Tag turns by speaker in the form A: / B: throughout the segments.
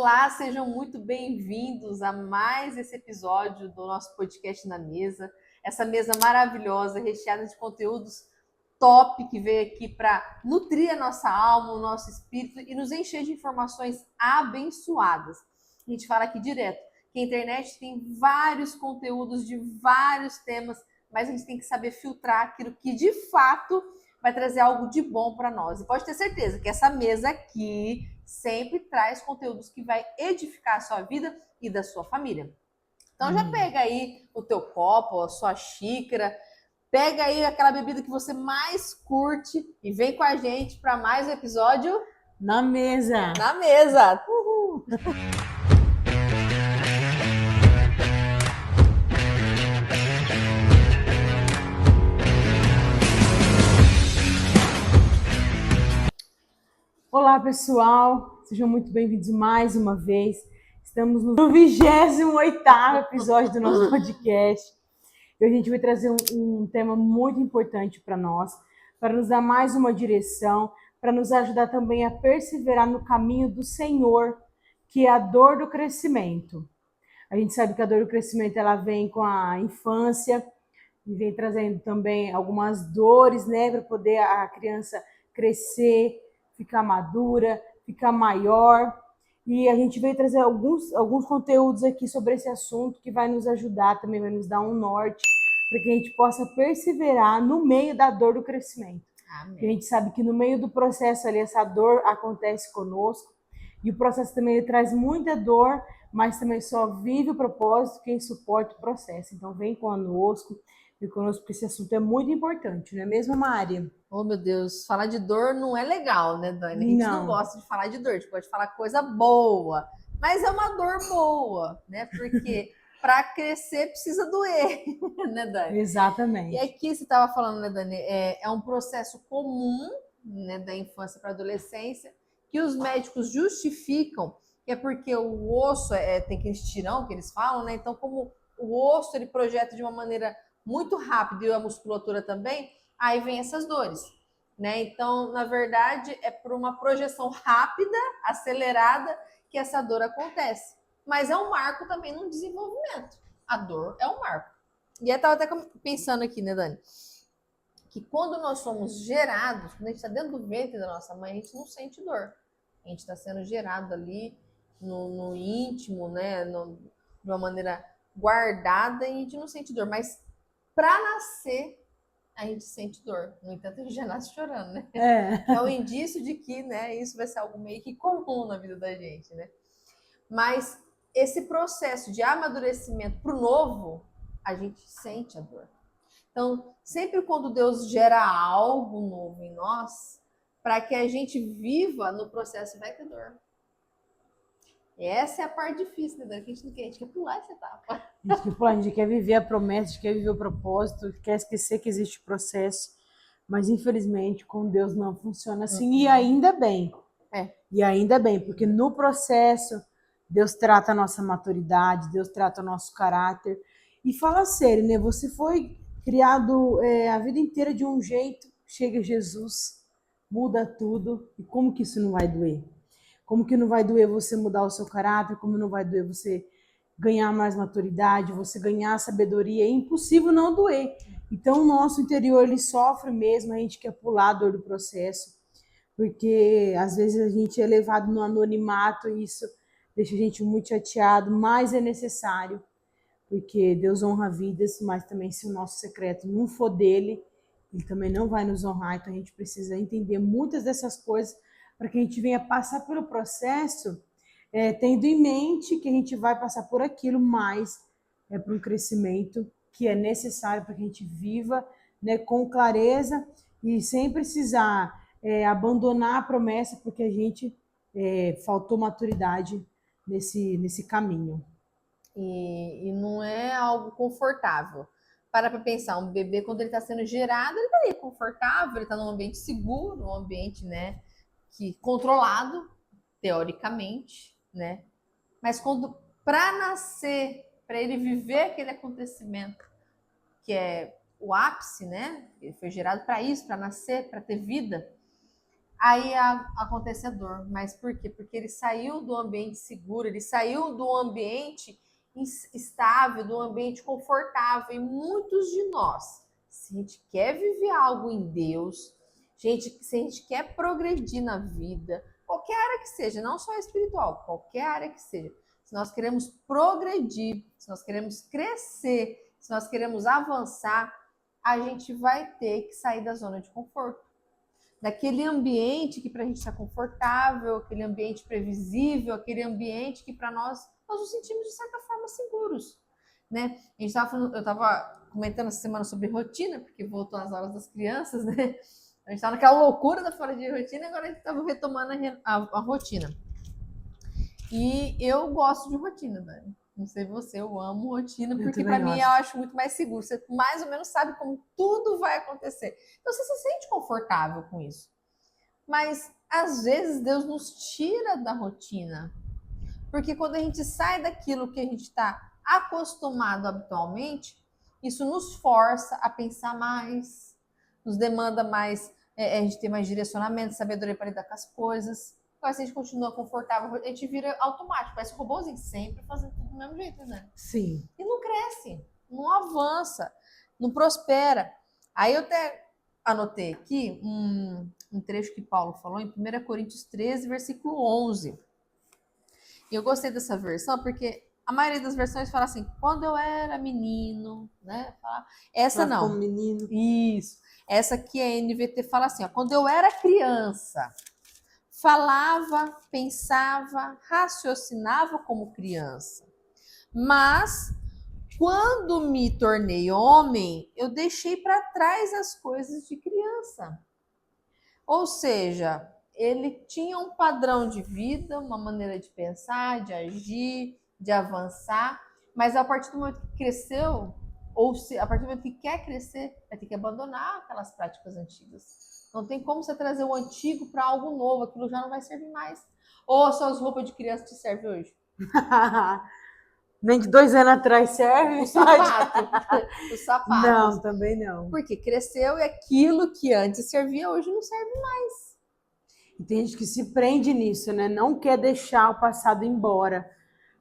A: Olá, sejam muito bem-vindos a mais esse episódio do nosso podcast na mesa. Essa mesa maravilhosa, recheada de conteúdos top, que veio aqui para nutrir a nossa alma, o nosso espírito e nos encher de informações abençoadas. A gente fala aqui direto que a internet tem vários conteúdos de vários temas, mas a gente tem que saber filtrar aquilo que de fato vai trazer algo de bom para nós. E pode ter certeza que essa mesa aqui sempre traz conteúdos que vai edificar a sua vida e da sua família. Então já pega aí o teu copo, a sua xícara, pega aí aquela bebida que você mais curte e vem com a gente para mais um episódio
B: Na mesa.
A: Na mesa. Uhul.
B: Olá, pessoal. Sejam muito bem-vindos mais uma vez. Estamos no 28º episódio do nosso podcast. E a gente vai trazer um tema muito importante para nós, para nos dar mais uma direção, para nos ajudar também a perseverar no caminho do Senhor, que é a dor do crescimento. A gente sabe que a dor do crescimento ela vem com a infância e vem trazendo também algumas dores, né, para poder a criança crescer, ficar madura, ficar maior. E a gente veio trazer alguns conteúdos aqui sobre esse assunto que vai nos ajudar, também vai nos dar um norte, para que a gente possa perseverar no meio da dor do crescimento. Amém. A gente sabe que no meio do processo ali, essa dor acontece conosco, e o processo também ele traz muita dor, mas também só vive o propósito quem suporta o processo. Então vem conosco, porque esse assunto é muito importante, não é mesmo, Mari?
A: Oh, meu Deus, falar de dor não é legal, né, Dani? A gente não gosta de falar de dor, a gente pode falar coisa boa, mas é uma dor boa, né? Porque para crescer precisa doer, né, Dani?
B: Exatamente.
A: E aqui você estava falando, né, Dani, é um processo comum, né, da infância para a adolescência, que os médicos justificam, que é porque o osso tem aquele estirão que eles falam, né? Então, como o osso ele projeta de uma maneira muito rápida e a musculatura também, aí vem essas dores, né? Então, na verdade, é por uma projeção rápida, acelerada, que essa dor acontece. Mas é um marco também no desenvolvimento. A dor é um marco. E eu estava até pensando aqui, né, Dani? Que quando nós somos gerados, quando a gente está dentro do ventre da nossa mãe, a gente não sente dor. A gente está sendo gerado ali no íntimo, né? De uma maneira guardada e a gente não sente dor. Mas para nascer, a gente sente dor. No entanto, a gente já nasce chorando, né? É um indício de que, né, isso vai ser algo meio que comum na vida da gente, né? Mas esse processo de amadurecimento para o novo, a gente sente a dor. Então, sempre quando Deus gera algo novo em nós, para que a gente viva no processo, vai ter dor. Essa é a parte difícil, né? Que a gente não quer, a gente quer pular essa etapa.
B: A gente quer viver a promessa, a gente quer viver o propósito, quer esquecer que existe processo, mas infelizmente com Deus não funciona assim, e ainda bem. E ainda bem, porque no processo Deus trata a nossa maturidade, Deus trata o nosso caráter. E fala sério, né? Você foi criado a vida inteira de um jeito, chega Jesus, muda tudo, e como que isso não vai doer? Como que não vai doer você mudar o seu caráter? Como não vai doer você ganhar mais maturidade, você ganhar sabedoria? É impossível não doer. Então, o nosso interior, ele sofre mesmo, a gente quer pular a dor do processo, porque às vezes a gente é levado no anonimato e isso deixa a gente muito chateado, mas é necessário, porque Deus honra vidas, mas também se o nosso secreto não for dele, ele também não vai nos honrar, então a gente precisa entender muitas dessas coisas para que a gente venha passar pelo processo, tendo em mente que a gente vai passar por aquilo, mas é para um crescimento que é necessário para que a gente viva, né, com clareza e sem precisar abandonar a promessa, porque a gente faltou maturidade nesse caminho.
A: E não é algo confortável. Para pensar, um bebê, quando ele está sendo gerado, ele está ali confortável, ele está num ambiente seguro, um ambiente, né, controlado, teoricamente, né? Mas quando, para nascer, para ele viver aquele acontecimento, que é o ápice, né? Ele foi gerado para isso, para nascer, para ter vida. aí acontece a dor. Mas por quê? Porque ele saiu do ambiente seguro, ele saiu do ambiente estável, do ambiente confortável. E muitos de nós, se a gente quer viver algo em Deus, se a gente quer progredir na vida, qualquer área que seja, não só espiritual, qualquer área que seja, se nós queremos progredir, se nós queremos crescer, se nós queremos avançar, a gente vai ter que sair da zona de conforto. Daquele ambiente que para a gente está confortável, aquele ambiente previsível, aquele ambiente que para nós nos sentimos de certa forma seguros, né? Eu estava comentando essa semana sobre rotina, porque voltou às aulas das crianças, né? A gente estava naquela loucura da fora de rotina, e agora a gente estava retomando a rotina. E eu gosto de rotina, Dani. Não sei você, eu amo rotina, porque para mim eu acho muito mais seguro. Você mais ou menos sabe como tudo vai acontecer. Então você se sente confortável com isso. Mas às vezes Deus nos tira da rotina. Porque quando a gente sai daquilo que a gente está acostumado habitualmente, isso nos força a pensar mais, nos demanda mais, a gente ter mais direcionamento, sabedoria para lidar com as coisas. Então, se a gente continua confortável, a gente vira automático, parece um robôzinho, sempre fazendo tudo do mesmo jeito, né?
B: Sim.
A: E não cresce, não avança, não prospera. Aí eu até anotei aqui um trecho que Paulo falou em 1 Coríntios 13, versículo 11. E eu gostei dessa versão porque a maioria das versões fala assim, quando eu era menino, né? Essa não.
B: Como menino.
A: Isso. Essa aqui, a NVT fala assim, ó, quando eu era criança, falava, pensava, raciocinava como criança. Mas, quando me tornei homem, eu deixei para trás as coisas de criança. Ou seja, ele tinha um padrão de vida, uma maneira de pensar, de agir, de avançar, mas a partir do momento que cresceu, ou se a partir do momento que quer crescer, vai ter que abandonar aquelas práticas antigas. Não tem como você trazer o antigo para algo novo, aquilo já não vai servir mais. Ou as suas roupas de criança te servem hoje?
B: Nem de 2 anos atrás serve.
A: O sapato. Os sapatos.
B: Não, também não.
A: Porque cresceu e aquilo que antes servia, hoje não serve mais.
B: E tem gente que se prende nisso, né? Não quer deixar o passado embora.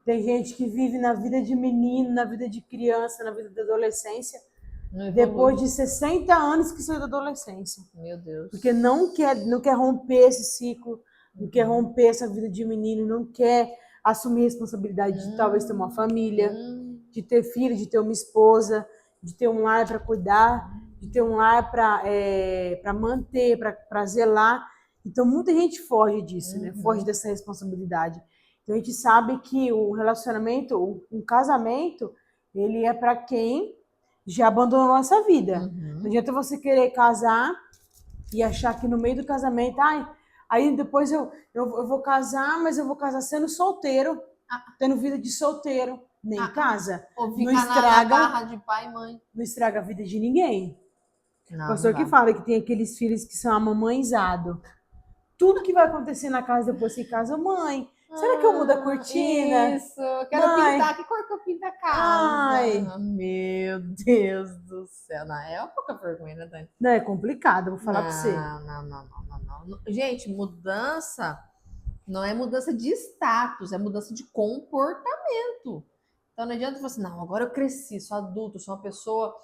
B: Tem gente que vive na vida de menino, na vida de criança, na vida da adolescência, depois de 60 anos que saiu da adolescência.
A: Meu Deus.
B: Porque não quer romper esse ciclo, não quer romper essa vida de menino, não quer assumir a responsabilidade de talvez ter uma família, de ter filho, de ter uma esposa, de ter um lar para cuidar, de ter um lar para manter, para zelar. Então, muita gente foge disso, né? Foge dessa responsabilidade. Então, a gente sabe que o relacionamento, um casamento, ele é para quem já abandonou essa vida. Não adianta você querer casar e achar que no meio do casamento, aí depois eu vou casar, mas eu vou casar sendo solteiro, tendo vida de solteiro. Nem casa.
A: Ou ficar não estraga, na barra de pai e mãe.
B: Não estraga a vida de ninguém. O pastor que fala que tem aqueles filhos que são amamãezados. Tudo que vai acontecer na casa depois que casa, mãe, será que eu mudo a cortina?
A: Isso, eu quero pintar. Que cor que eu pinto a casa? Meu Deus do céu. Não, é uma pouca vergonha, né, Dani?
B: Não, é complicado, vou falar pra você.
A: Não. Gente, mudança não é mudança de status, é mudança de comportamento. Então não adianta você assim, não, agora eu cresci, sou adulto, sou uma pessoa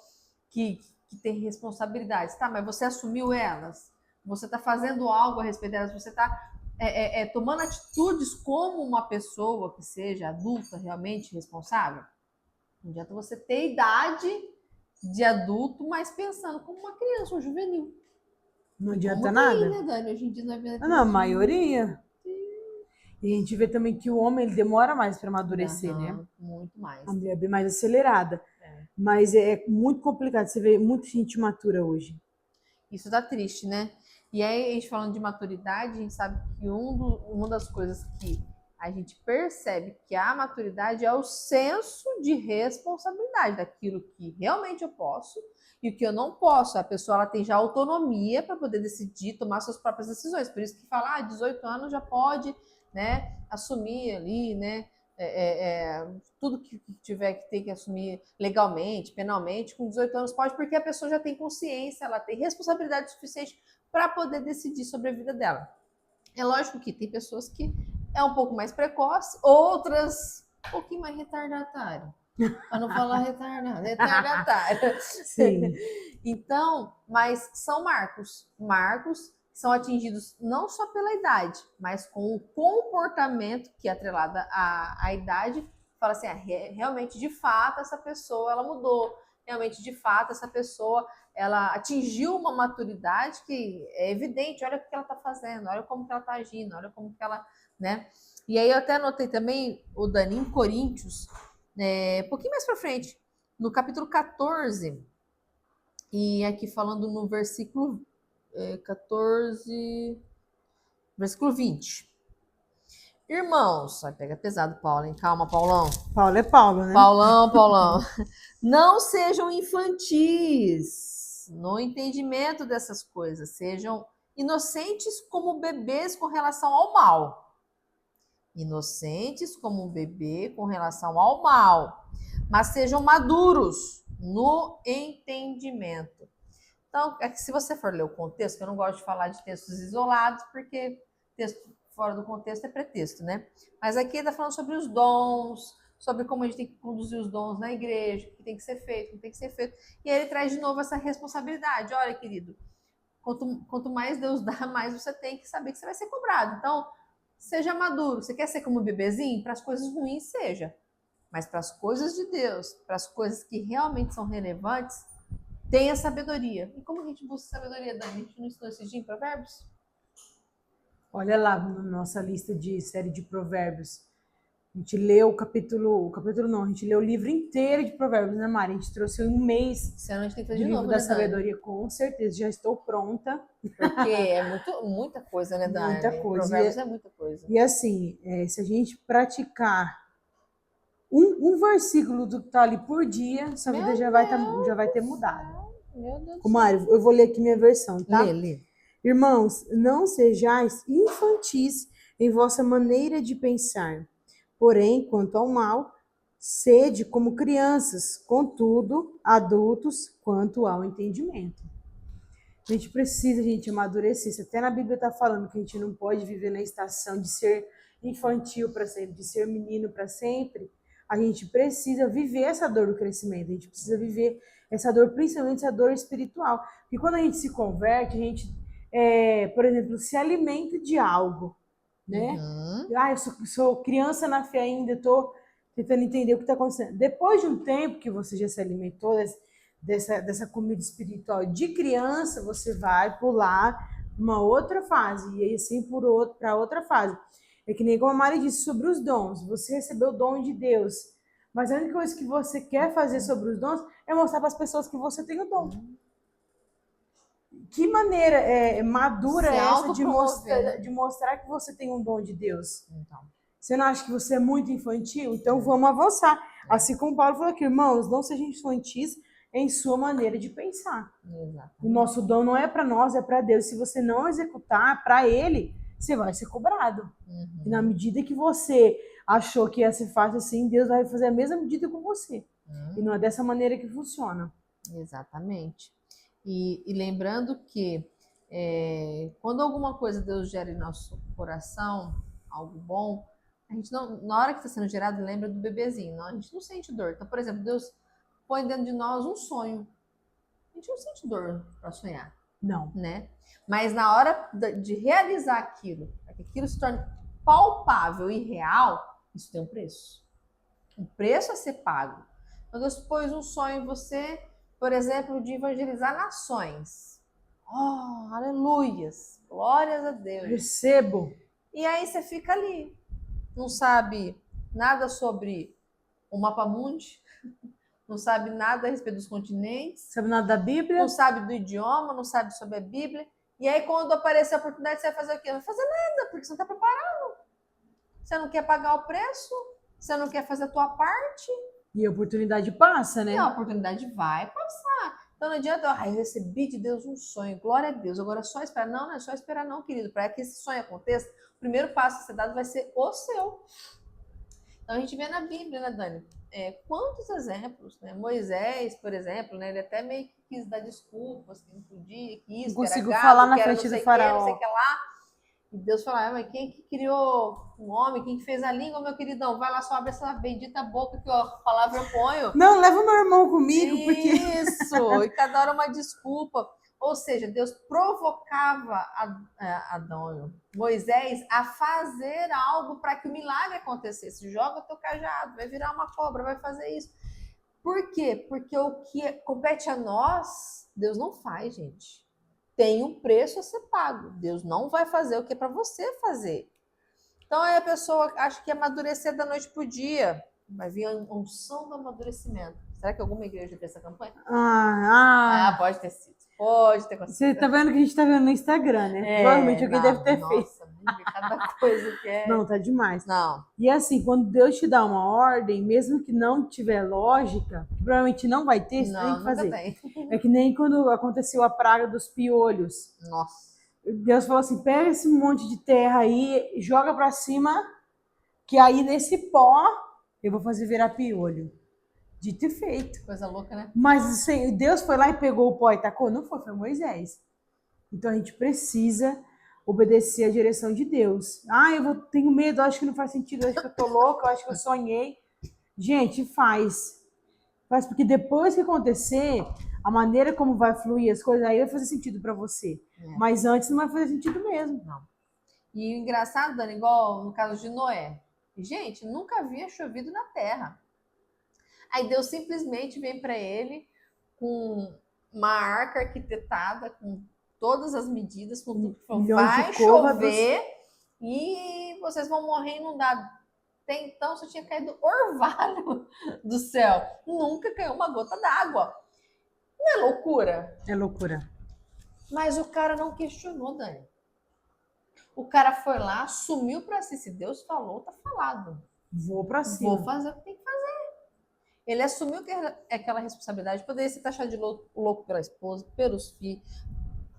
A: que tem responsabilidades. Tá, mas você assumiu elas? Você está fazendo algo a respeito delas? Você está tomando atitudes como uma pessoa que seja adulta, realmente responsável? Não adianta você ter idade de adulto, mas pensando como uma criança, um juvenil.
B: Não adianta nada.
A: Né, Dani? Hoje em dia não é verdade.
B: Não, a maioria. E a gente vê também que o homem ele demora mais para amadurecer, né?
A: Muito mais.
B: A mulher é bem mais acelerada. Mas é muito complicado. Você vê muita gente matura hoje.
A: Isso dá triste, né? E aí, a gente falando de maturidade, a gente sabe que uma das coisas que a gente percebe que a maturidade é o senso de responsabilidade daquilo que realmente eu posso e o que eu não posso. A pessoa ela tem já autonomia para poder decidir, tomar suas próprias decisões. Por isso que fala, 18 anos já pode, né, assumir ali, né, tudo que tiver que ter que assumir legalmente, penalmente, com 18 anos pode, porque a pessoa já tem consciência, ela tem responsabilidade suficiente para poder decidir sobre a vida dela. É lógico que tem pessoas que é um pouco mais precoce, outras um pouquinho mais retardatário. Para não falar retardatário.
B: Sim.
A: Então, mas são marcos que são atingidos não só pela idade, mas com o comportamento que é atrelado à idade, fala assim, realmente, de fato, essa pessoa, ela mudou, realmente, de fato, essa pessoa, ela atingiu uma maturidade que é evidente, olha o que ela está fazendo, olha como que ela está agindo, olha como que ela, né? E aí eu até anotei também, o Dani, em Coríntios, um pouquinho mais para frente, no capítulo 14, e aqui falando no versículo 14, versículo 20. Irmãos, vai pegar pesado, Paulo, hein? Calma, Paulão.
B: Paulo é Paulo, né?
A: Paulão. Não sejam infantis no entendimento dessas coisas. Sejam inocentes como bebês com relação ao mal. Inocentes como bebê com relação ao mal. Mas sejam maduros no entendimento. Então, se você for ler o contexto, que eu não gosto de falar de textos isolados, porque texto fora do contexto é pretexto, né? Mas aqui ele está falando sobre os dons, sobre como a gente tem que conduzir os dons na igreja, o que tem que ser feito, o que tem que ser feito. E aí ele traz de novo essa responsabilidade. Olha, querido, quanto mais Deus dá, mais você tem que saber que você vai ser cobrado. Então, seja maduro. Você quer ser como um bebezinho? Para as coisas ruins, seja. Mas para as coisas de Deus, para as coisas que realmente são relevantes, tenha sabedoria. E como a gente busca sabedoria, Dani? A gente não estudou esse dia em Provérbios?
B: Olha lá na nossa lista de série de provérbios. A gente leu o capítulo não, a gente leu o livro inteiro de provérbios, né, Mari? A gente trouxe um mês
A: Esse ano a gente tem que fazer
B: de
A: de
B: livro
A: novo,
B: da
A: né,
B: sabedoria,
A: Dani?
B: com certeza, já estou pronta.
A: Porque é muita coisa, né, Dani?
B: Muita coisa.
A: Provérbios é muita coisa.
B: E assim, se a gente praticar um versículo do que está ali por dia, sua vida já vai ter mudado.
A: Meu Deus do
B: céu. Mário, eu vou ler aqui minha versão, tá?
A: Lê.
B: Irmãos, não sejais infantis em vossa maneira de pensar. Porém, quanto ao mal, sede como crianças, contudo, adultos quanto ao entendimento. A gente precisa, amadurecer. Se até na Bíblia está falando que a gente não pode viver na estação de ser infantil para sempre, de ser menino para sempre, a gente precisa viver essa dor do crescimento, a gente precisa viver essa dor, principalmente essa dor espiritual. Porque quando a gente se converte, a gente, por exemplo, se alimenta de algo, né? Eu sou criança na fé ainda, estou tentando entender o que está acontecendo. Depois de um tempo que você já se alimentou dessa comida espiritual de criança, você vai pular uma outra fase, e aí assim para outra fase. É que nem como a Mari disse sobre os dons. Você recebeu o dom de Deus, mas a única coisa que você quer fazer sobre os dons é mostrar para as pessoas que você tem o dom. Que maneira madura é essa de mostrar que você tem um dom de Deus? Então. Você não acha que você é muito infantil? Então vamos avançar. Assim como Paulo falou aqui, irmãos, não sejam infantis em sua maneira de pensar. Exatamente. O nosso dom não é para nós, é para Deus. Se você não executar para Ele, você vai ser cobrado. E na medida que você achou que ia ser fácil assim, Deus vai fazer a mesma medida com você. E não é dessa maneira que funciona.
A: Exatamente. E lembrando que quando alguma coisa Deus gera em nosso coração, algo bom, a gente não, na hora que está sendo gerado, lembra do bebezinho, não, a gente não sente dor. Então, por exemplo, Deus põe dentro de nós um sonho. A gente não sente dor para sonhar.
B: Não.
A: Né? Mas na hora de realizar aquilo, para que aquilo se torne palpável e real, isso tem um preço. Um preço a ser pago. Então Deus pôs um sonho em você, por exemplo, de evangelizar nações. Oh, aleluias! Glórias a Deus.
B: Recebo.
A: E aí você fica ali. Não sabe nada sobre o mapa mundi, não sabe nada a respeito dos continentes,
B: sabe nada da Bíblia,
A: não sabe do idioma, não sabe sobre a Bíblia. E aí, quando aparecer a oportunidade, você vai fazer o quê? Não vai fazer nada, porque você não está preparado. Você não quer pagar o preço, você não quer fazer a tua parte.
B: E a oportunidade passa, né?
A: E a oportunidade vai passar. Então não adianta, eu recebi de Deus um sonho, glória a Deus, agora é só esperar. Não é só esperar não, querido. Para que esse sonho aconteça, o primeiro passo a ser dado vai ser o seu. Então a gente vê na Bíblia, né, Dani? Quantos exemplos, né? Moisés, por exemplo, né? Ele até meio que quis dar desculpas, que não podia, que
B: Não
A: isso, que era
B: consigo falar
A: gado,
B: na
A: que era não
B: frente do
A: sei o que, não sei o
B: faraó.
A: que lá. E Deus falou, mas quem que criou o homem? Quem que fez a língua, meu queridão? Vai lá, só abre essa bendita boca que a palavra eu ponho.
B: Não, leva o meu irmão comigo, porque...
A: Isso! E cada hora uma desculpa. Ou seja, Deus provocava Adão, Moisés, a fazer algo para que o milagre acontecesse. Joga o teu cajado, vai virar uma cobra, vai fazer isso. Por quê? Porque o que compete a nós, Deus não faz, gente. Tem um preço a ser pago. Deus não vai fazer o que é para você fazer. Então aí a pessoa acha que amadurecer da noite pro dia. Vai vir a unção do amadurecimento. Será que alguma igreja fez essa campanha? Pode ter sido. Pode ter acontecido.
B: Você tá vendo que a gente tá vendo no Instagram, né? Provavelmente alguém deve ter feito.
A: Nossa, cada coisa que é.
B: Não, tá demais.
A: Não.
B: E assim, quando Deus te dá uma ordem, mesmo que não tiver lógica, que provavelmente não vai ter, você tem que fazer.
A: Tem.
B: É que nem quando aconteceu a praga dos piolhos.
A: Nossa.
B: Deus falou assim: pega esse monte de terra aí, joga pra cima, que aí nesse pó eu vou fazer virar piolho. Dito e feito.
A: Coisa louca, né?
B: Mas assim, Deus foi lá e pegou o pó e tacou? Não foi Moisés. Então a gente precisa obedecer a direção de Deus. Tenho medo, acho que não faz sentido, acho que eu tô louca, acho que eu sonhei. Gente, faz. Faz, porque depois que acontecer, a maneira como vai fluir as coisas, aí vai fazer sentido para você. Mas antes não vai fazer sentido mesmo.
A: Não. E o engraçado, Dani, igual no caso de Noé. Gente, nunca havia chovido na terra. Aí Deus simplesmente vem para ele com uma arca arquitetada, com todas as medidas, com tudo que falou, vai chover e vocês vão morrer inundados. Até então só tinha caído orvalho do céu. Nunca caiu uma gota d'água. Não é loucura?
B: É loucura.
A: Mas o cara não questionou, Dani. O cara foi lá, assumiu para si. Se Deus falou, tá falado.
B: Vou para cima.
A: Vou fazer o que tem que fazer. Ele assumiu aquela responsabilidade, poderia ser taxado de louco pela esposa, pelos filhos,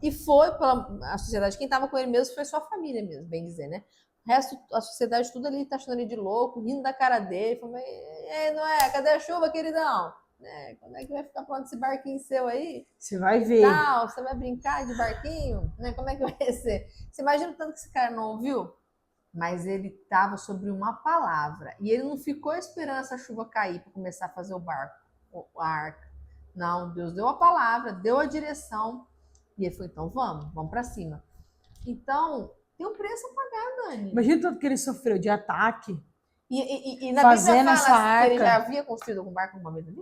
A: e foi pela sociedade. Quem estava com ele mesmo foi sua família mesmo, bem dizer, né? O resto, a sociedade, tudo ali taxando ele de louco, rindo da cara dele, falando, não é? Cadê a chuva, queridão? Quando é que vai ficar pronto esse barquinho seu aí?
B: Você vai ver.
A: Tal, você vai brincar de barquinho? Né? Como é que vai ser? Você imagina o tanto que esse cara não ouviu? Mas ele estava sobre uma palavra. E ele não ficou esperando essa chuva cair para começar a fazer o barco, a arca. Não, Deus deu a palavra, deu a direção. E ele falou, então vamos para cima. Então, tem um preço a pagar, Dani.
B: Imagina tudo que ele sofreu de ataque.
A: E na
B: fazendo
A: Bíblia fala
B: essa arca.
A: Que ele já havia construído algum barco alguma vez ali?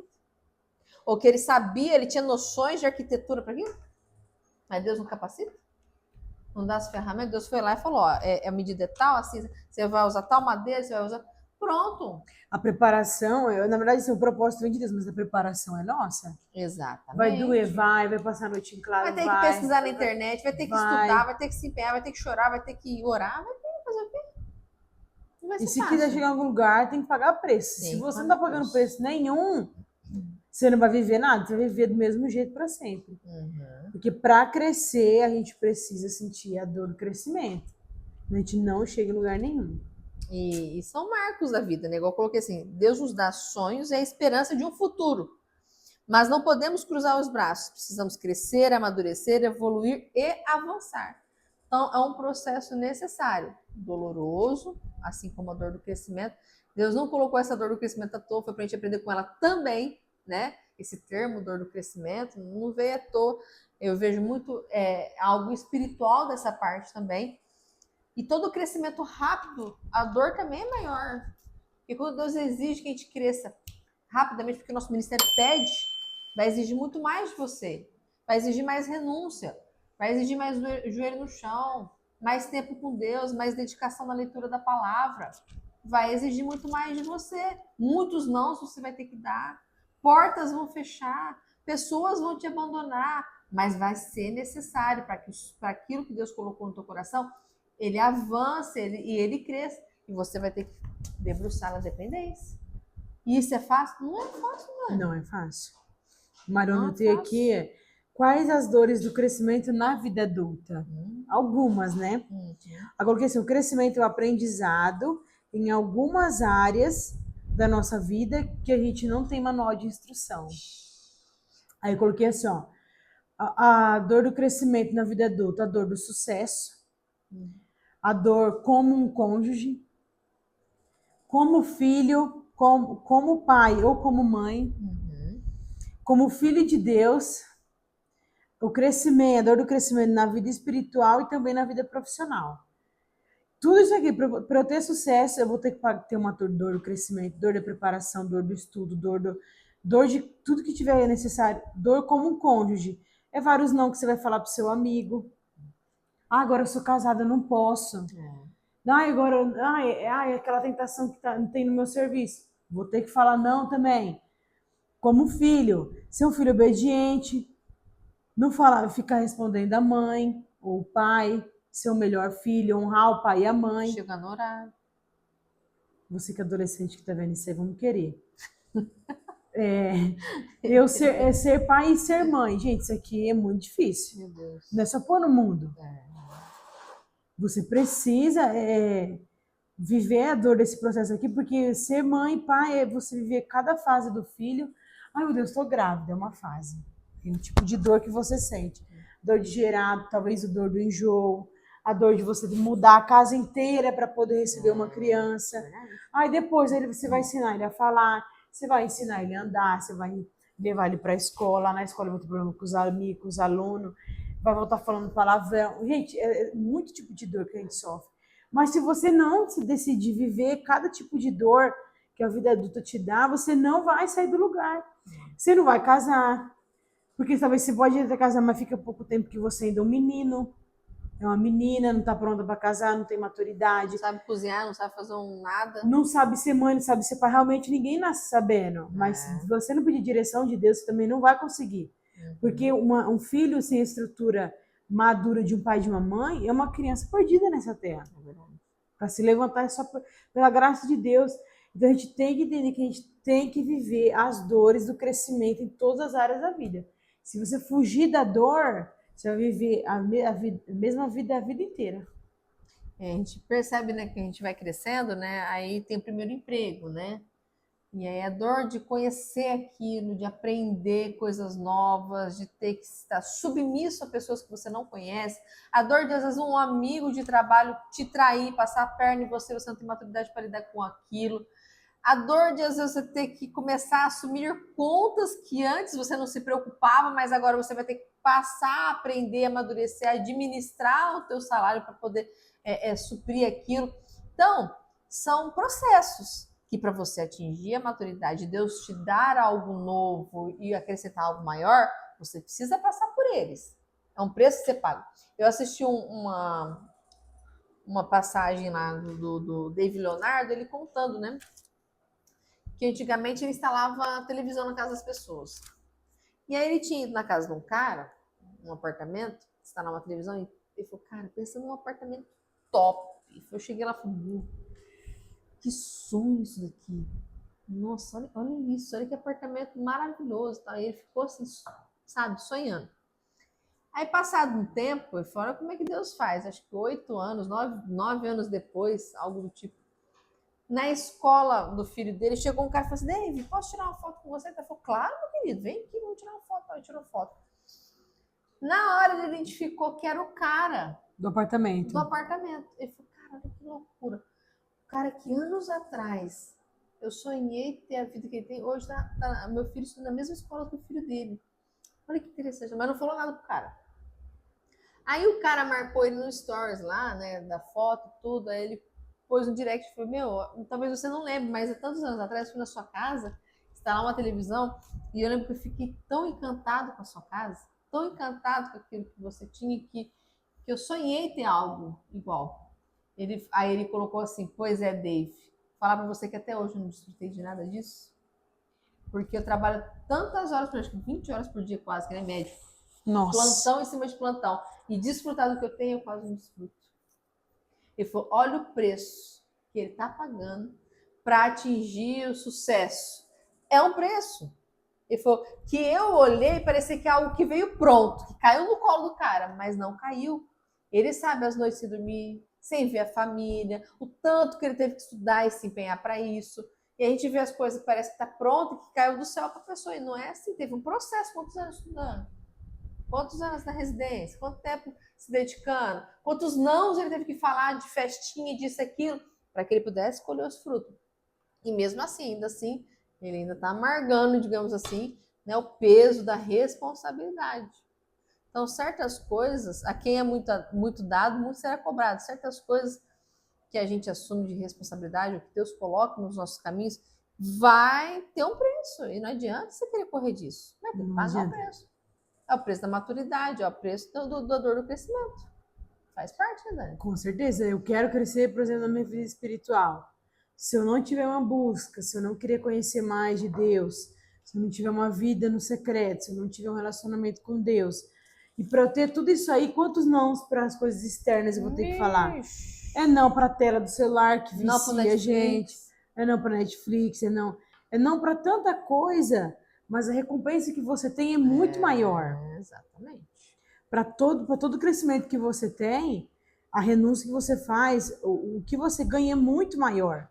A: Ou que ele sabia, ele tinha noções de arquitetura para aquilo? Mas Deus não capacita? Não dá as ferramentas? Deus foi lá e falou, a medida é tal, assim, você vai usar tal madeira, você vai usar... Pronto.
B: A preparação, na verdade, assim, o propósito vem de Deus, mas a preparação é nossa.
A: Exatamente.
B: Vai doer, vai passar a noite em claro,
A: vai ter que pesquisar na internet, vai ter que estudar, vai ter que se empenhar, vai ter que chorar, vai ter que orar, vai ter que fazer o quê? Não vai ser
B: e se
A: fácil.
B: quiser chegar em algum lugar, tem que pagar preço. Se você não está pagando preço nenhum, você não vai viver nada, você vai viver do mesmo jeito para sempre. Porque para crescer, a gente precisa sentir a dor do crescimento. A gente não chega em lugar nenhum.
A: E são marcos da vida, né? Igual eu coloquei assim, Deus nos dá sonhos e a esperança de um futuro. Mas não podemos cruzar os braços. Precisamos crescer, amadurecer, evoluir e avançar. Então, é um processo necessário, doloroso, assim como a dor do crescimento. Deus não colocou essa dor do crescimento à toa, foi para a gente aprender com ela também, né? Esse termo, dor do crescimento, não veio à toa. Eu vejo muito algo espiritual dessa parte também. E todo crescimento rápido, a dor também é maior. E quando Deus exige que a gente cresça rapidamente, porque o nosso ministério pede, vai exigir muito mais de você. Vai exigir mais renúncia. Vai exigir mais joelho no chão, mais tempo com Deus, mais dedicação na leitura da palavra. Vai exigir muito mais de você. Muitos nãos você vai ter que dar. Portas vão fechar. Pessoas vão te abandonar. Mas vai ser necessário para aquilo que Deus colocou no teu coração, ele avance e ele cresça. E você vai ter que debruçar na dependência. E isso é fácil? Não é fácil, não.
B: Não é fácil. Mário, eu notei aqui quais as dores do crescimento na vida adulta. Algumas, né? Agora, porque assim, o crescimento é o aprendizado em algumas áreas da nossa vida que a gente não tem manual de instrução. Aí eu coloquei assim, ó, a dor do crescimento na vida adulta, a dor do sucesso, a dor como um cônjuge, como filho, como pai ou como mãe, como filho de Deus, o crescimento, a dor do crescimento na vida espiritual e também na vida profissional. Tudo isso aqui, para eu ter sucesso, eu vou ter que ter uma dor do crescimento, dor da preparação, dor do estudo, dor de tudo que tiver necessário, dor como um cônjuge. É vários não que você vai falar pro seu amigo. Ah, agora eu sou casada, não posso. Aquela tentação que tem no meu serviço. Vou ter que falar não também. Como filho, ser um filho obediente, não falar, ficar respondendo a mãe ou o pai, ser o melhor filho, honrar o pai e a mãe.
A: Chegar no horário.
B: Você que é adolescente que tá vendo isso aí, vamos querer. Ser pai e ser mãe. Gente, isso aqui é muito difícil.
A: Meu Deus.
B: Não é só pôr no mundo. Você precisa viver a dor desse processo aqui, porque ser mãe e pai é você viver cada fase do filho. Ai, meu Deus, estou grávida, é uma fase. Tem um tipo de dor que você sente. Dor de gerar, talvez a dor do enjoo, a dor de você mudar a casa inteira para poder receber uma criança. Aí depois você vai ensinar ele a falar, você vai ensinar ele a andar, você vai levar ele para a escola, na escola vai ter problema com os amigos, com os alunos, vai voltar falando palavrão. Gente, é muito tipo de dor que a gente sofre. Mas se você não se decidir viver cada tipo de dor que a vida adulta te dá, você não vai sair do lugar. Você não vai casar, porque talvez você pode até casar, mas fica pouco tempo que você ainda é um menino, é uma menina, não está pronta para casar, não tem maturidade.
A: Não sabe cozinhar, não sabe fazer nada.
B: Não sabe ser mãe, não sabe ser pai. Realmente ninguém nasce sabendo. Mas se você não pedir direção de Deus, você também não vai conseguir. Porque um filho sem estrutura madura de um pai e de uma mãe é uma criança perdida nessa terra. Para se levantar é só pela graça de Deus. Então a gente tem que entender que a gente tem que viver as dores do crescimento em todas as áreas da vida. Se você fugir da dor, você vai viver a mesma vida a vida inteira.
A: A gente percebe, né, que a gente vai crescendo, né? Aí tem o primeiro emprego, né? E aí a dor de conhecer aquilo, de aprender coisas novas, de ter que estar submisso a pessoas que você não conhece. A dor de, às vezes, um amigo de trabalho te trair, passar a perna em você, você não tem maturidade para lidar com aquilo. A dor de, às vezes, você ter que começar a assumir contas que antes você não se preocupava, mas agora você vai ter que passar a aprender, a amadurecer, a administrar o teu salário para poder suprir aquilo. Então, são processos que para você atingir a maturidade, Deus te dar algo novo e acrescentar algo maior, você precisa passar por eles. É um preço que você paga. Eu assisti uma passagem lá do David Leonardo, ele contando, né? Que antigamente ele instalava a televisão na casa das pessoas. E aí ele tinha ido na casa de um cara, um apartamento, instalar uma televisão, e ele falou, cara, pensa num apartamento top. Eu cheguei lá e falei, que sonho isso daqui. Nossa, olha isso, olha que apartamento maravilhoso. Tá? E ele ficou assim, sabe, sonhando. Aí, passado um tempo, eu falei, olha como é que Deus faz. Acho que 8 anos, 9 anos depois, algo do tipo. Na escola do filho dele, chegou um cara e falou assim, David, posso tirar uma foto com você? Ele falou, claro, meu querido, vem aqui, vamos tirar uma foto. Ele tirou foto. Na hora ele identificou que era o cara
B: do apartamento.
A: Ele falou, cara, olha que loucura. O cara que anos atrás eu sonhei ter a vida que ele tem, hoje meu filho estuda na mesma escola que o filho dele. Olha que interessante, mas não falou nada pro cara. Aí o cara marcou ele no stories lá, né, da foto, tudo, aí ele pôs no direct e falou, talvez você não lembre, mas há tantos anos atrás eu fui na sua casa, instalar uma televisão, e eu lembro que eu fiquei tão encantado com a sua casa, tão encantado com aquilo que você tinha, que eu sonhei ter algo igual. Aí ele colocou assim, pois é, Dave, falar pra você que até hoje eu não desfrutei de nada disso, porque eu trabalho tantas horas, acho que 20 horas por dia quase, que é médico.
B: Nossa.
A: Plantão em cima de plantão. E desfrutar do que eu tenho, eu quase não desfruto. Ele falou, olha o preço que ele está pagando para atingir o sucesso. É um preço. Ele falou que eu olhei e parecia que é algo que veio pronto, que caiu no colo do cara, mas não caiu. Ele sabe as noites sem dormir, sem ver a família, o tanto que ele teve que estudar e se empenhar para isso. E a gente vê as coisas que parece que tá pronto, que caiu do céu para a pessoa. E não é assim, teve um processo. Quantos anos estudando? Quantos anos na residência? Quanto tempo se dedicando? Quantos nãos ele teve que falar de festinha, disso, aquilo, para que ele pudesse colher os frutos. E mesmo assim, ainda assim, ele ainda está amargando, digamos assim, né, o peso da responsabilidade. Então, certas coisas, a quem é muito dado, muito será cobrado. Certas coisas que a gente assume de responsabilidade, o que Deus coloca nos nossos caminhos, vai ter um preço. E não adianta você querer correr disso. Vai ter que pagar o preço. É o preço da maturidade, é o preço da dor do crescimento. Faz parte, né, Dani?
B: Com certeza. Eu quero crescer, por exemplo, na minha vida espiritual. Se eu não tiver uma busca, se eu não querer conhecer mais de Deus, se eu não tiver uma vida no secreto, se eu não tiver um relacionamento com Deus, e para eu ter tudo isso aí, quantos nãos para as coisas externas eu vou ter que falar? É não para a tela do celular que vicia a gente, é não para Netflix, é não para tanta coisa, mas a recompensa que você tem é muito maior.
A: Exatamente.
B: Para todo o crescimento que você tem, a renúncia que você faz, o que você ganha é muito maior.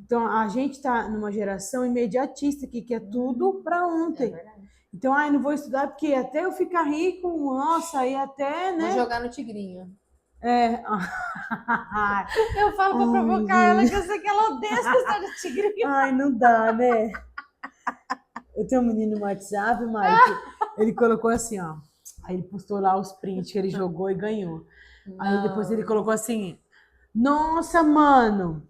B: Então, a gente está numa geração imediatista que quer tudo para ontem. Então, não vou estudar porque até eu ficar rico, nossa, e até, né?
A: Vou jogar no tigrinho.
B: É.
A: Eu falo para provocar ela, que eu sei que ela odeia essa história de tigrinho.
B: Ai, não dá, né? Eu tenho um menino no WhatsApp, Mari, que ele colocou assim, ó. Aí ele postou lá os prints que ele jogou e ganhou. Não. Aí depois ele colocou assim, nossa, mano,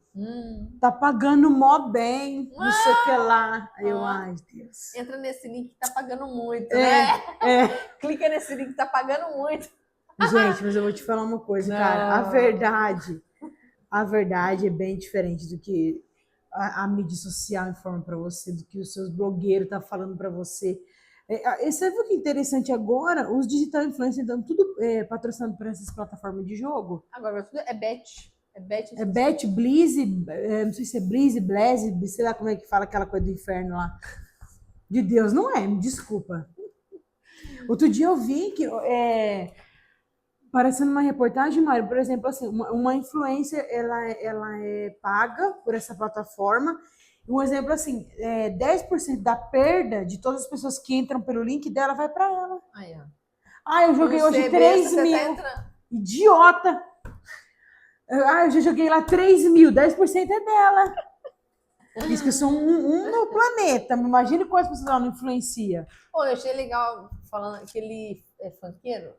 B: tá pagando mó bem, não sei o que lá. Aí eu, ai, Deus.
A: Entra nesse link que tá pagando muito, né? Clica nesse link que tá pagando muito.
B: Gente, mas eu vou te falar uma coisa, cara. A verdade é bem diferente do que a mídia social informa para você, do que os seus blogueiros tá falando para você. Você viu que interessante agora? Os digital influencers estão tudo patrocinado por essas plataformas de jogo.
A: Agora tudo é bet.
B: É bet, Blizz, não sei se é Blizz, Blaze, sei lá como é que fala aquela coisa do inferno lá. De Deus, não é, me desculpa. Outro dia eu vi que, parecendo uma reportagem, Mário, por exemplo, assim, uma influencer, ela é paga por essa plataforma. Um exemplo assim, 10% da perda de todas as pessoas que entram pelo link dela vai para ela. Eu joguei hoje 3 mil. Idiota! Eu já joguei lá 3 mil, 10% é dela. Isso que eu sou um no planeta. Imagina quantas pessoas ela não influencia.
A: Pô, eu achei legal falando que ele é funkeiro,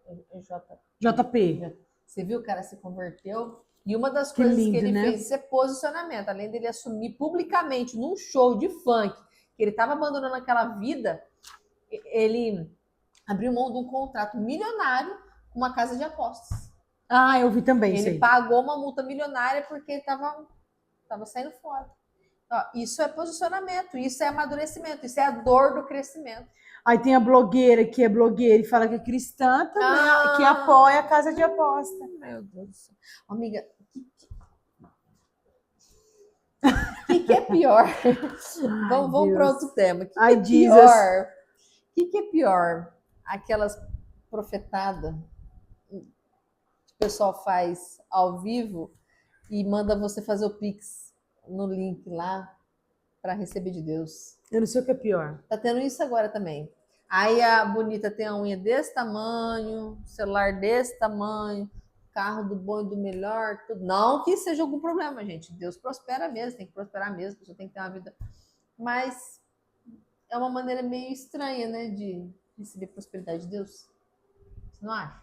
B: JP.
A: Você viu, o cara se converteu. E uma das coisas que ele fez é posicionamento. Além dele assumir publicamente num show de funk que ele estava abandonando aquela vida, ele abriu mão de um contrato milionário com uma casa de apostas.
B: Eu vi também.
A: Ele pagou uma multa milionária porque ele estava saindo fora. Isso é posicionamento, isso é amadurecimento, isso é a dor do crescimento.
B: Aí tem a blogueira que é blogueira e fala que é cristã também, que apoia a casa de aposta.
A: Meu Deus do céu. Amiga, o que é pior? Vamos para outro tema. O que é pior? Aquelas profetadas que o pessoal faz ao vivo e manda você fazer o Pix no link lá para receber de Deus.
B: Eu não sei o que é pior.
A: Tá tendo isso agora também. Aí a bonita tem a unha desse tamanho, celular desse tamanho, carro do bom e do melhor, tudo. Não que seja algum problema, gente. Deus prospera mesmo, tem que prosperar mesmo, a pessoa tem que ter uma vida. Mas é uma maneira meio estranha, né, de receber prosperidade de Deus. Você não acha?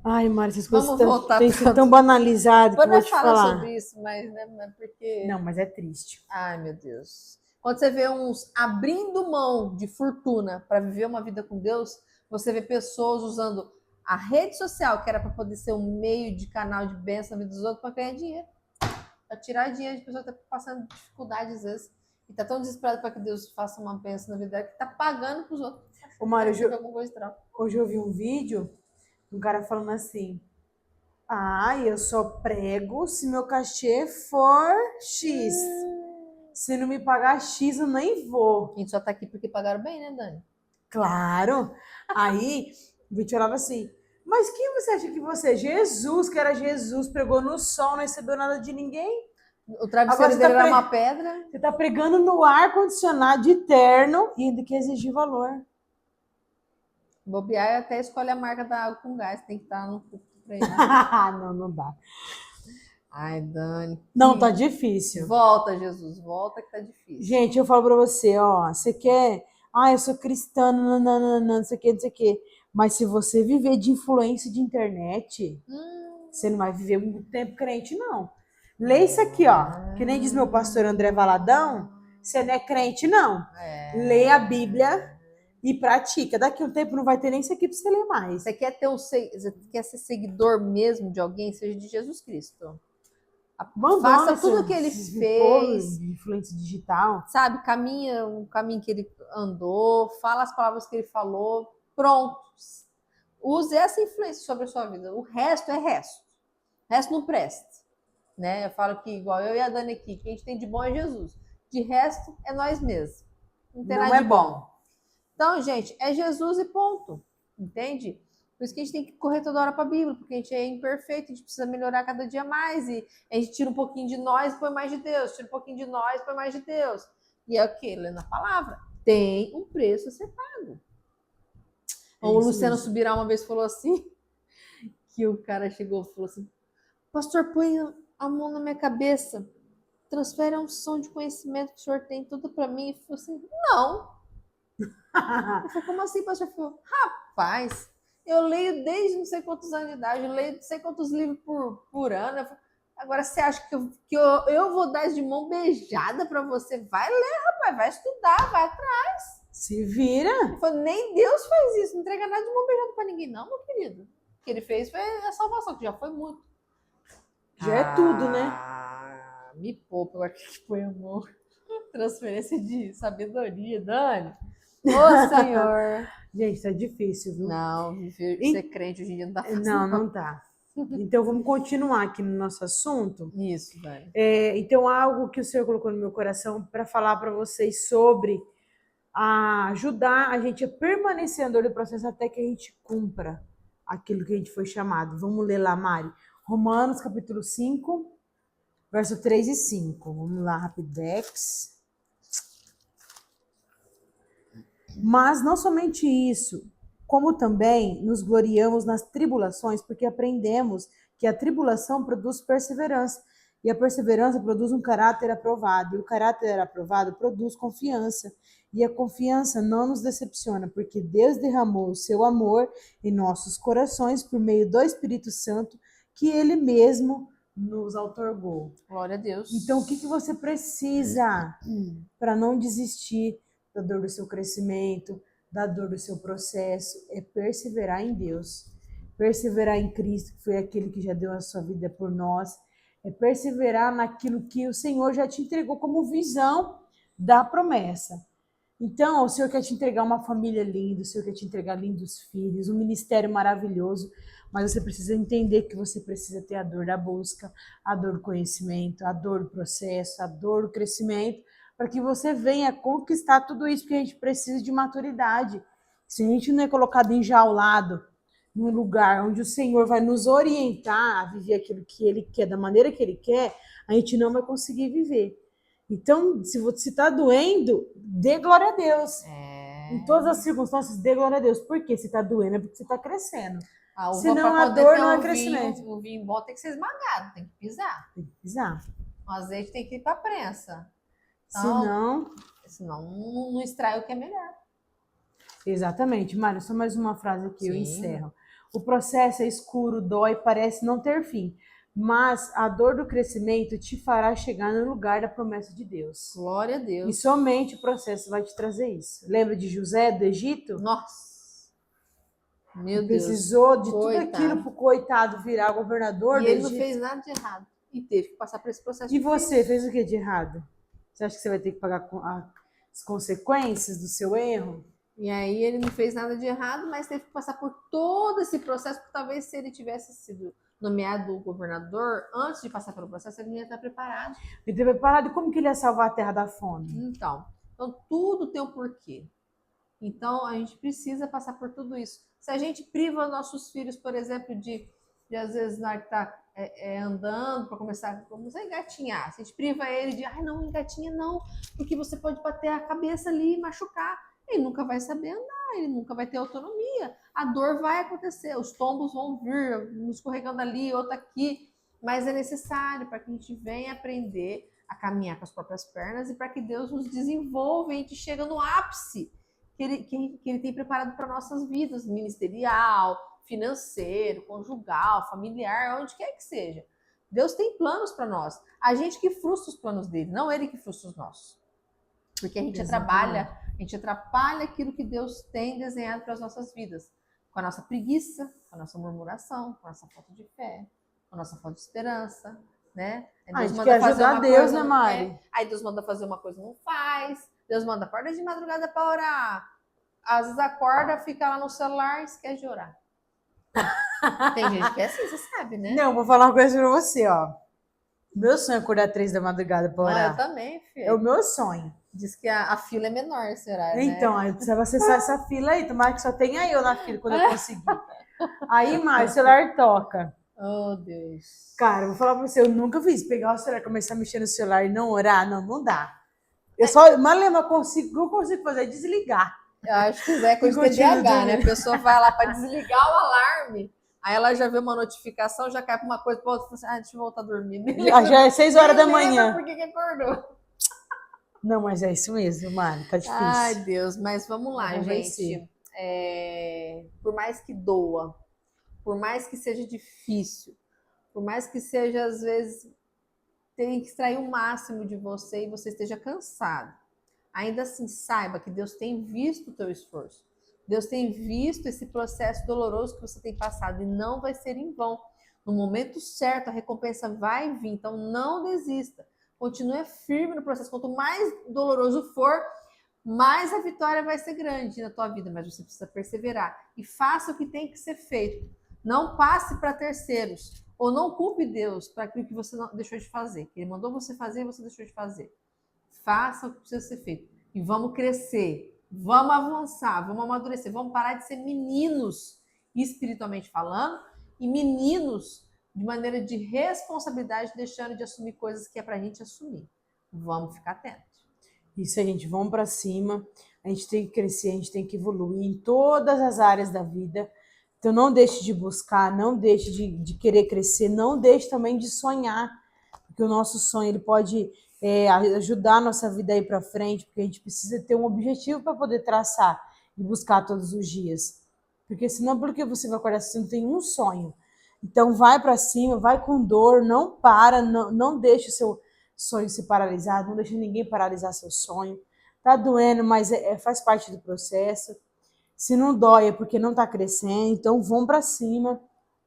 B: Ai, Mari, essas coisas têm sido tão banalizadas que eu vou te falar.
A: Falar sobre isso, mas né, porque...
B: Não, mas é triste.
A: Ai, meu Deus. Quando você vê uns abrindo mão de fortuna para viver uma vida com Deus, você vê pessoas usando a rede social, que era para poder ser um meio de canal de bênção na vida dos outros, para ganhar dinheiro. Para tirar dinheiro de pessoas que estão passando dificuldade às vezes. E está tão desesperado para que Deus faça uma bênção na vida dela que está pagando para os outros.
B: Ô, Mário, hoje eu vi um vídeo, um cara falando assim, eu só prego se meu cachê for X. Se não me pagar X, eu nem vou.
A: A gente só tá aqui porque pagaram bem, né, Dani?
B: Claro. Aí, o vídeo falava assim, Mas quem você acha que você é? Jesus, que era Jesus, pregou no sol, não recebeu nada de ninguém.
A: O travesseiro dele era uma pedra.
B: Você tá pregando no ar-condicionado de terno e ainda quer exigir valor.
A: Bobear até escolhe a marca da água com gás. Tem que estar no culto pra ele.
B: Não dá.
A: Ai, Dani.
B: Não, tá difícil.
A: Volta, Jesus. Volta que tá difícil.
B: Gente, eu falo pra você, ó. Você quer... eu sou cristã, não sei o que, não sei o que. Mas se você viver de influência de internet, você não vai viver muito tempo crente, não. Lê isso aqui, ó. Que nem diz meu pastor André Valadão, você não é crente, não. Lê a Bíblia e pratica. Daqui a um tempo não vai ter nem isso aqui pra você ler mais.
A: Você quer ser seguidor mesmo de alguém, seja de Jesus Cristo. Faça tudo o que ele fez.
B: De influência digital.
A: Sabe, caminha o caminho que ele andou, fala as palavras que ele falou, pronto. Use essa influência sobre a sua vida. O resto é resto. O resto não presta. Né? Eu falo que, igual eu e a Dani aqui, que a gente tem de bom é Jesus. De resto, é nós mesmos. Não tem nada de bom. Então, gente, é Jesus e ponto. Entende? Por isso que a gente tem que correr toda hora para a Bíblia, porque a gente é imperfeito, a gente precisa melhorar cada dia mais. E a gente tira um pouquinho de nós e põe mais de Deus. Tira um pouquinho de nós e põe mais de Deus. E é o quê? Lendo a palavra. Tem um preço a ser pago. O Luciano Subirá uma vez falou assim, que o cara chegou e falou assim, pastor, põe a mão na minha cabeça, transfere a unção de conhecimento que o senhor tem tudo para mim. E falou assim, não. Eu falei, como assim, pastor? Ele falou, rapaz, eu leio desde não sei quantos anos de idade, eu leio não sei quantos livros por ano. Falei, agora você acha que eu vou dar de mão beijada para você? Vai ler, rapaz, vai estudar, vai atrás.
B: Se vira.
A: Ele falou, nem Deus faz isso, não entrega nada de mão beijada para ninguém, não, meu querido. O que ele fez foi a salvação, que já foi muito.
B: Já é tudo, né?
A: Me poupa, agora que põe a mão. Transferência de sabedoria, Dani. Ô, Senhor.
B: Gente, tá difícil, viu?
A: Não, ser crente hoje em dia não tá fácil.
B: Não tá. Então, vamos continuar aqui no nosso assunto.
A: Isso, Dani.
B: Então, algo que o Senhor colocou no meu coração para falar para vocês sobre ajudar a gente a permanecer no processo até que a gente cumpra aquilo que a gente foi chamado. Vamos ler lá, Mari. Romanos, capítulo 5, verso 3 e 5. Vamos lá, Rapidex. Mas não somente isso, como também nos gloriamos nas tribulações, porque aprendemos que a tribulação produz perseverança, e a perseverança produz um caráter aprovado, e o caráter aprovado produz confiança, e a confiança não nos decepciona, porque Deus derramou o seu amor em nossos corações por meio do Espírito Santo, que Ele mesmo nos outorgou.
A: Glória a Deus.
B: Então, o que você precisa para não desistir da dor do seu crescimento, da dor do seu processo? É perseverar em Deus, perseverar em Cristo, que foi aquele que já deu a sua vida por nós, é perseverar naquilo que o Senhor já te entregou como visão da promessa. Então, o Senhor quer te entregar uma família linda, o Senhor quer te entregar lindos filhos, um ministério maravilhoso, mas você precisa entender que você precisa ter a dor da busca, a dor do conhecimento, a dor do processo, a dor do crescimento, para que você venha conquistar tudo isso, porque a gente precisa de maturidade. Se a gente não é colocado enjaulado num lugar onde o Senhor vai nos orientar a viver aquilo que Ele quer, da maneira que Ele quer, a gente não vai conseguir viver. Então, se você está doendo, dê glória a Deus. Em todas as circunstâncias, dê glória a Deus. Por quê? Se está doendo é porque você está crescendo. Senão a dor não é crescimento.
A: O vinho bom tem que ser esmagado, tem que pisar.
B: Tem que pisar.
A: O azeite tem que ir para a prensa. Então, senão não extrai o que é melhor.
B: Exatamente. Mário, só mais uma frase aqui, eu encerro. O processo é escuro, dói, parece não ter fim. Mas a dor do crescimento te fará chegar no lugar da promessa de Deus.
A: Glória a Deus.
B: E somente o processo vai te trazer isso. Lembra de José, do Egito?
A: Nossa! Meu Deus.
B: Precisou de tudo aquilo para o coitado virar governador do Egito.
A: E ele não fez nada de errado. E teve que passar por esse processo.
B: E você fez o que de errado? Você acha que você vai ter que pagar as consequências do seu erro?
A: E aí ele não fez nada de errado, mas teve que passar por todo esse processo, porque talvez se ele tivesse sido nomeado governador, antes de passar pelo processo, ele não ia estar preparado.
B: Ele estava preparado? E como que ele ia salvar a terra da fome?
A: Então tudo tem um porquê. Então, a gente precisa passar por tudo isso. Se a gente priva nossos filhos, por exemplo, de às vezes, na hora que está andando, para começar a engatinhar, se a gente priva ele de, não, engatinha não, porque você pode bater a cabeça ali e machucar. Ele nunca vai saber andar, ele nunca vai ter autonomia. A dor vai acontecer, os tombos vão vir, um escorregando ali, outro aqui, mas é necessário para que a gente venha aprender a caminhar com as próprias pernas e para que Deus nos desenvolva e a gente chega no ápice que ele tem preparado para nossas vidas, ministerial, financeiro, conjugal, familiar, onde quer que seja. Deus tem planos para nós. A gente que frustra os planos dele, não ele que frustra os nossos. Porque a gente atrapalha aquilo que Deus tem desenhado para as nossas vidas. Com a nossa preguiça, com a nossa murmuração, com a nossa falta de fé, com a nossa falta de esperança, né?
B: A gente quer ajudar Deus, né, Mari?
A: Aí Deus manda fazer uma coisa, não faz. Deus manda acorda de madrugada para orar. Às vezes acorda, fica lá no celular e esquece de orar. Tem gente que é assim, você sabe, né?
B: Não, vou falar uma coisa pra você, ó. Meu sonho é acordar 3 da madrugada pra orar.
A: Eu também, filho.
B: É o meu sonho.
A: Diz que a fila é menor esse horário,
B: então,
A: né?
B: Aí eu precisava acessar essa fila aí. Tomara que só tenha eu na fila quando eu conseguir. Aí, Mari, o celular toca.
A: Oh, Deus.
B: Cara, eu vou falar pra você, eu nunca fiz pegar o celular, começar a mexer no celular e não orar. Não dá. Eu só, Malema, o que eu consigo fazer é desligar.
A: Eu acho que é coisa de TDAH, né? A pessoa vai lá para desligar o alarme, aí ela já vê uma notificação, já cai para uma coisa para outra, e fala assim, deixa eu voltar a dormir.
B: Já é 6 horas da manhã.
A: Por que acordou?
B: Não, mas é isso mesmo, Mari, tá difícil.
A: Ai, Deus, mas vamos lá, gente. Por mais que doa, por mais que seja difícil, por mais que seja, às vezes, tem que extrair o máximo de você e você esteja cansado. Ainda assim, saiba que Deus tem visto o teu esforço. Deus tem visto esse processo doloroso que você tem passado e não vai ser em vão. No momento certo, a recompensa vai vir. Então, não desista. Continue firme no processo. Quanto mais doloroso for, mais a vitória vai ser grande na tua vida. Mas você precisa perseverar. E faça o que tem que ser feito. Não passe para terceiros. Ou não culpe Deus para aquilo que você não deixou de fazer. Que Ele mandou você fazer e você deixou de fazer. Faça o que precisa ser feito. E vamos crescer, vamos avançar, vamos amadurecer, vamos parar de ser meninos, espiritualmente falando, e meninos de maneira de responsabilidade, deixando de assumir coisas que é pra gente assumir. Vamos ficar atentos.
B: Isso aí, gente, vamos para cima. A gente tem que crescer, a gente tem que evoluir em todas as áreas da vida. Então não deixe de buscar, não deixe de querer crescer, não deixe também de sonhar, porque o nosso sonho ele pode ajudar a nossa vida a ir para frente, porque a gente precisa ter um objetivo para poder traçar e buscar todos os dias. Porque senão, porque você vai acordar, você não tem um sonho. Então vai para cima, vai com dor, não para, não deixe o seu sonho se paralisar, não deixe ninguém paralisar seu sonho. Tá doendo, mas faz parte do processo. Se não dói é porque não está crescendo, então vamos para cima,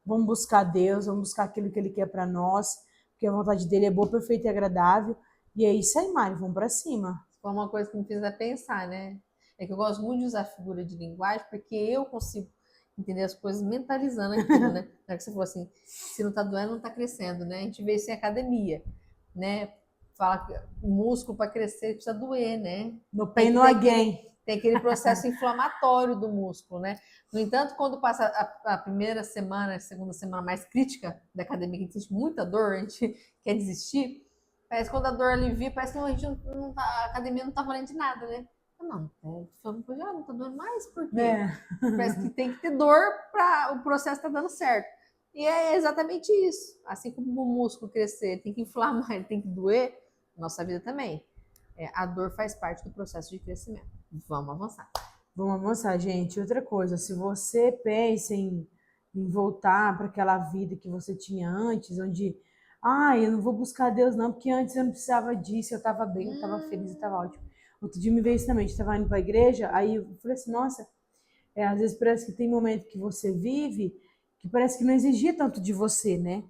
B: vamos buscar Deus, vamos buscar aquilo que Ele quer para nós, porque a vontade dele é boa, perfeita e agradável. E é isso aí, Mari, vamos para cima.
A: Foi uma coisa que me fez pensar, né? É que eu gosto muito de usar figura de linguagem, porque eu consigo entender as coisas mentalizando aquilo, né? Na hora que você falou assim, se não tá doendo, não tá crescendo, né? A gente vê isso em academia, né? Fala que o músculo para crescer precisa doer, né?
B: No pain, no gain.
A: Tem aquele processo inflamatório do músculo, né? No entanto, quando passa a primeira semana, a segunda semana mais crítica da academia, que a gente sente muita dor, a gente quer desistir, parece que quando a dor alivia, parece que a gente não tá, a academia não tá valendo de nada, né? Não tá doendo mais, por quê? Parece que tem que ter dor para o processo tá dando certo. E é exatamente isso. Assim como o músculo crescer, tem que inflamar, ele tem que doer, nossa vida também. A dor faz parte do processo de crescimento. Vamos avançar.
B: Vamos avançar, gente. Outra coisa, se você pensa em voltar para aquela vida que você tinha antes, onde, eu não vou buscar Deus não, porque antes eu não precisava disso, eu estava bem, eu estava feliz, eu estava ótimo. Outro dia me veio isso também, a gente estava indo para a igreja, aí eu falei assim, nossa, às vezes parece que tem momento que você vive que parece que não exigia tanto de você, né?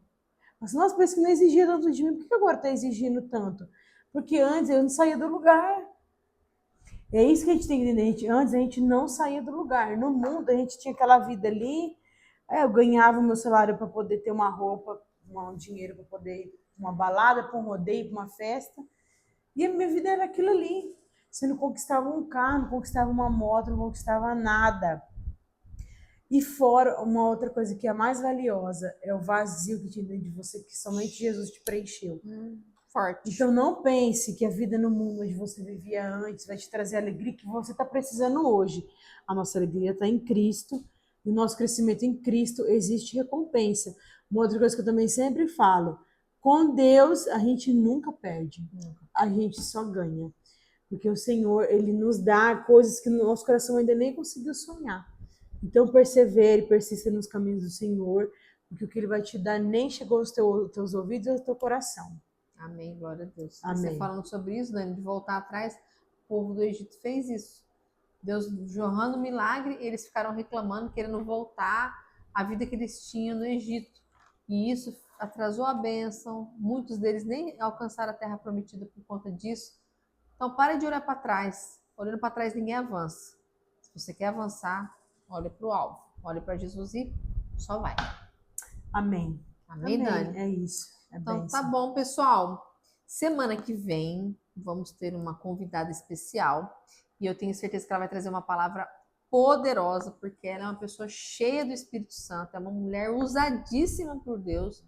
B: Mas, nossa, parece que não exigia tanto de mim, por que agora está exigindo tanto? Porque antes eu não saía do lugar. É isso que a gente tem que entender. Antes a gente não saía do lugar. No mundo a gente tinha aquela vida ali. Eu ganhava o meu salário para poder ter uma roupa, um dinheiro para poder ir para uma balada, para um rodeio, para uma festa. E a minha vida era aquilo ali. Você não conquistava um carro, não conquistava uma moto, não conquistava nada. E fora, uma outra coisa que é mais valiosa é o vazio que tinha dentro de você, que somente Jesus te preencheu.
A: Forte.
B: Então não pense que a vida no mundo onde você vivia antes vai te trazer a alegria que você está precisando hoje. A nossa alegria está em Cristo, e o nosso crescimento em Cristo existe recompensa. Uma outra coisa que eu também sempre falo, com Deus a gente nunca perde, a gente só ganha. Porque o Senhor, Ele nos dá coisas que no nosso coração ainda nem conseguiu sonhar. Então persevere, persista nos caminhos do Senhor, porque o que Ele vai te dar nem chegou aos teus ouvidos e ao teu coração.
A: Amém, glória a Deus.
B: Amém.
A: Você falando sobre isso, Dani, de voltar atrás, o povo do Egito fez isso. Deus jorrando milagre, eles ficaram reclamando, querendo voltar à vida que eles tinham no Egito. E isso atrasou a bênção. Muitos deles nem alcançaram a terra prometida por conta disso. Então, pare de olhar para trás. Olhando para trás, ninguém avança. Se você quer avançar, olhe para o alvo. Olhe para Jesus e só vai.
B: Amém.
A: Amém, Dani?
B: É isso.
A: Então, tá bom, pessoal. Semana que vem, vamos ter uma convidada especial. E eu tenho certeza que ela vai trazer uma palavra poderosa, porque ela é uma pessoa cheia do Espírito Santo, é uma mulher usadíssima por Deus.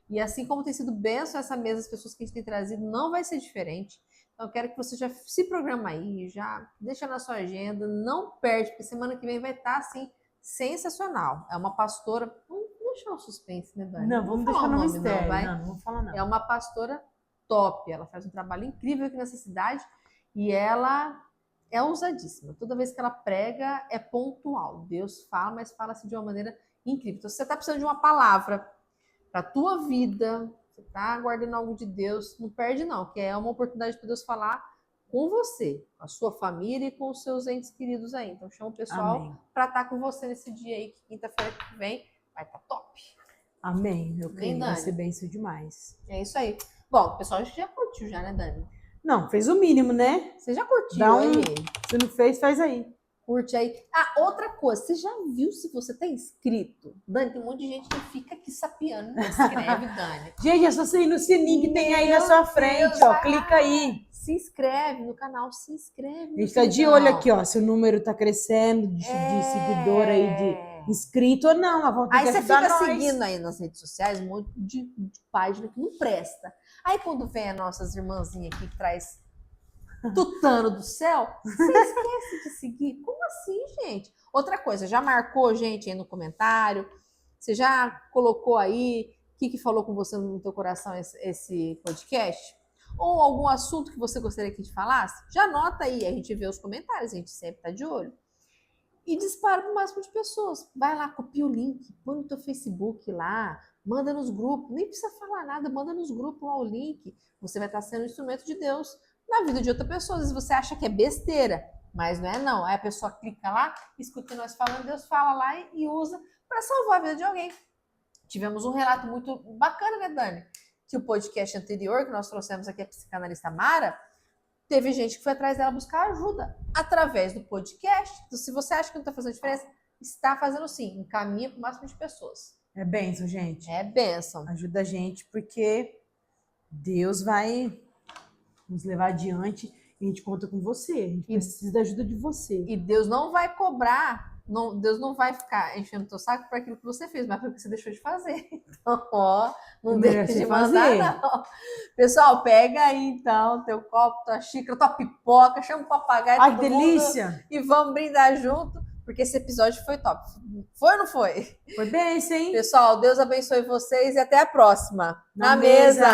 A: E assim como tem sido bênção essa mesa, as pessoas que a gente tem trazido, não vai ser diferente. Então, eu quero que você já se programa aí, já deixa na sua agenda, não perde, porque semana que vem vai estar, assim, sensacional. É uma pastora... Vamos deixar o suspense, né, Dani?
B: Não, vamos deixar no mistério. Não vamos falar não.
A: É uma pastora top, ela faz um trabalho incrível aqui nessa cidade e ela é ousadíssima. Toda vez que ela prega, é pontual. Deus fala, mas fala-se de uma maneira incrível. Então, se você está precisando de uma palavra para a tua vida, você está aguardando algo de Deus, não perde não, que é uma oportunidade para Deus falar com você, com a sua família e com os seus entes queridos aí. Então, chama o pessoal para estar com você nesse dia aí, que quinta-feira que vem vai estar top.
B: Amém. Eu creio, vai ser bênção demais.
A: É isso aí. Bom, o pessoal já curtiu já, né, Dani?
B: Não, fez o mínimo, né?
A: Você já curtiu aí?
B: Se não fez, faz aí.
A: Curte aí. Ah, outra coisa, você já viu se você tá inscrito? Dani, tem um monte de gente que fica aqui sapiando. Inscreve, Dani.
B: Gente, é só você ir no sininho que tem aí na sua frente, ó. Clica aí.
A: Se inscreve no canal, se inscreve.
B: A gente tá de olho aqui, ó. Se o número tá crescendo de seguidor aí, de inscrito ou não.
A: Aí você fica seguindo aí nas redes sociais um monte de página que não presta. Aí quando vem as nossas irmãzinhas aqui que traz tutano do céu, você esquece de seguir. Como assim, gente? Outra coisa, já marcou gente aí no comentário? Você já colocou aí o que falou com você no teu coração esse podcast? Ou algum assunto que você gostaria que a gente falasse? Já anota aí, a gente vê os comentários, a gente sempre tá de olho. E dispara para o máximo de pessoas. Vai lá, copia o link, põe no teu Facebook lá, manda nos grupos. Nem precisa falar nada, manda nos grupos lá o link. Você vai estar sendo um instrumento de Deus na vida de outra pessoa. Às vezes você acha que é besteira, mas não é não. Aí a pessoa clica lá, escuta nós falando, Deus fala lá e usa para salvar a vida de alguém. Tivemos um relato muito bacana, né, Dani? Que o podcast anterior, que nós trouxemos aqui a psicanalista Mara, teve gente que foi atrás dela buscar ajuda através do podcast. Então, se você acha que não está fazendo diferença, está fazendo sim. Encaminha para o máximo de pessoas.
B: É bênção, gente.
A: É bênção.
B: Ajuda a gente, porque Deus vai nos levar adiante e a gente conta com você. A gente precisa da ajuda de você.
A: E Deus não vai cobrar, Deus não vai ficar enchendo o teu saco por aquilo que você fez, mas porque você deixou de fazer. Então, ó, não deixa de mandar, não. Pessoal, pega aí, então, teu copo, tua xícara, tua pipoca, chama o papagaio.
B: Ai, que delícia!
A: E vamos brindar junto, porque esse episódio foi top. Foi ou não foi?
B: Foi bem, hein?
A: Pessoal, Deus abençoe vocês e até a próxima. Na mesa!